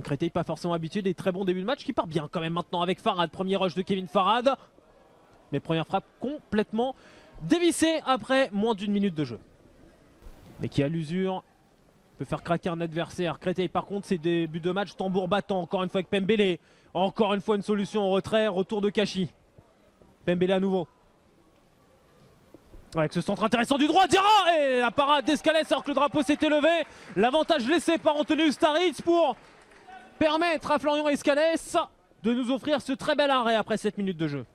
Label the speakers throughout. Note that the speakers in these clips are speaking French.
Speaker 1: Créteil pas forcément habitué des très bons débuts de match qui part bien quand même maintenant avec Farad. Premier rush de Kevin Farad. Mais première frappe complètement dévissée après moins d'une minute de jeu. Mais qui à l'usure peut faire craquer un adversaire. Créteil par contre c'est des buts de match tambour battant. Encore une fois avec Pembele. Encore une fois une solution en retrait. Retour de Kachi. Pembele à nouveau. Avec ce centre intéressant du droit, Diarra et la parade d'Escalès alors que le drapeau s'était levé. L'avantage laissé par Anthony Ustaritz pour permettre à Florian Escalès de nous offrir ce très bel arrêt après 7 minutes de jeu.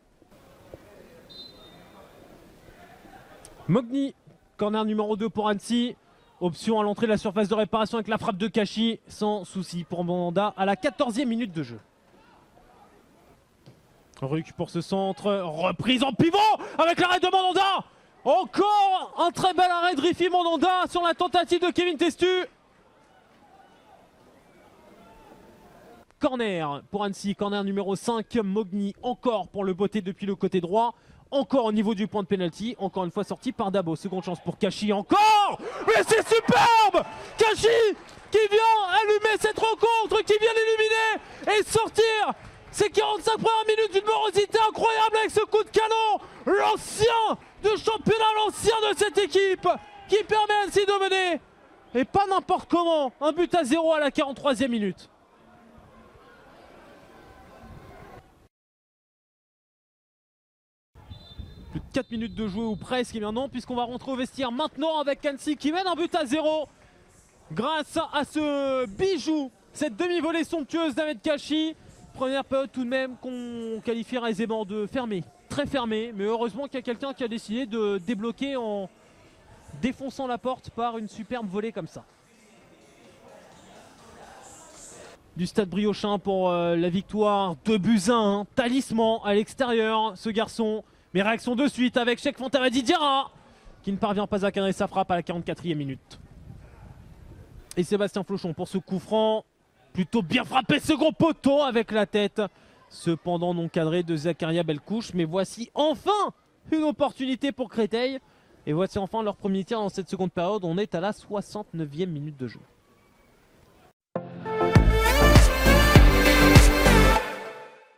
Speaker 1: Mogni, corner numéro 2 pour Annecy. Option à l'entrée de la surface de réparation avec la frappe de Kachi. Sans souci pour Mandanda à la 14e minute de jeu. Ruc pour ce centre. Reprise en pivot avec l'arrêt de Mandanda. Encore un très bel arrêt de Riffy Mandanda sur la tentative de Kevin Testu. Corner pour Annecy, corner numéro 5, Mogni encore pour le botter depuis le côté droit. Encore au niveau du point de pénalty, encore une fois sorti par Dabo. Seconde chance pour Kachi encore. Mais c'est superbe. Kachi qui vient allumer cette rencontre, qui vient l'éliminer et sortir ces 45 premières minutes d'une morosité incroyable avec ce coup de canon. L'ancien de championnat, l'ancien de cette équipe qui permet à Annecy de mener. Et pas n'importe comment, un but à 0 à la 43e minute. Plus de 4 minutes de jouer ou presque, et bien non, puisqu'on va rentrer au vestiaire maintenant avec Annecy qui mène un but à 0 grâce à ce bijou, cette demi-volée somptueuse d'Ahmed Kachi. Première période tout de même qu'on qualifierait aisément de fermée, très fermée, mais heureusement qu'il y a quelqu'un qui a décidé de débloquer en défonçant la porte par une superbe volée comme ça. Du Stade Briochin pour la victoire, 2-1, talisman à l'extérieur, ce garçon. Mais réaction de suite avec Cheikh Fantamadi Diarra qui ne parvient pas à cadrer sa frappe à la 44e minute. Et Sébastien Flochon pour ce coup franc, plutôt bien frappé, second poteau avec la tête. Cependant non cadré de Zakaria Belkouche. Mais voici enfin une opportunité pour Créteil. Et voici enfin leur premier tir dans cette seconde période. On est à la 69e minute de jeu.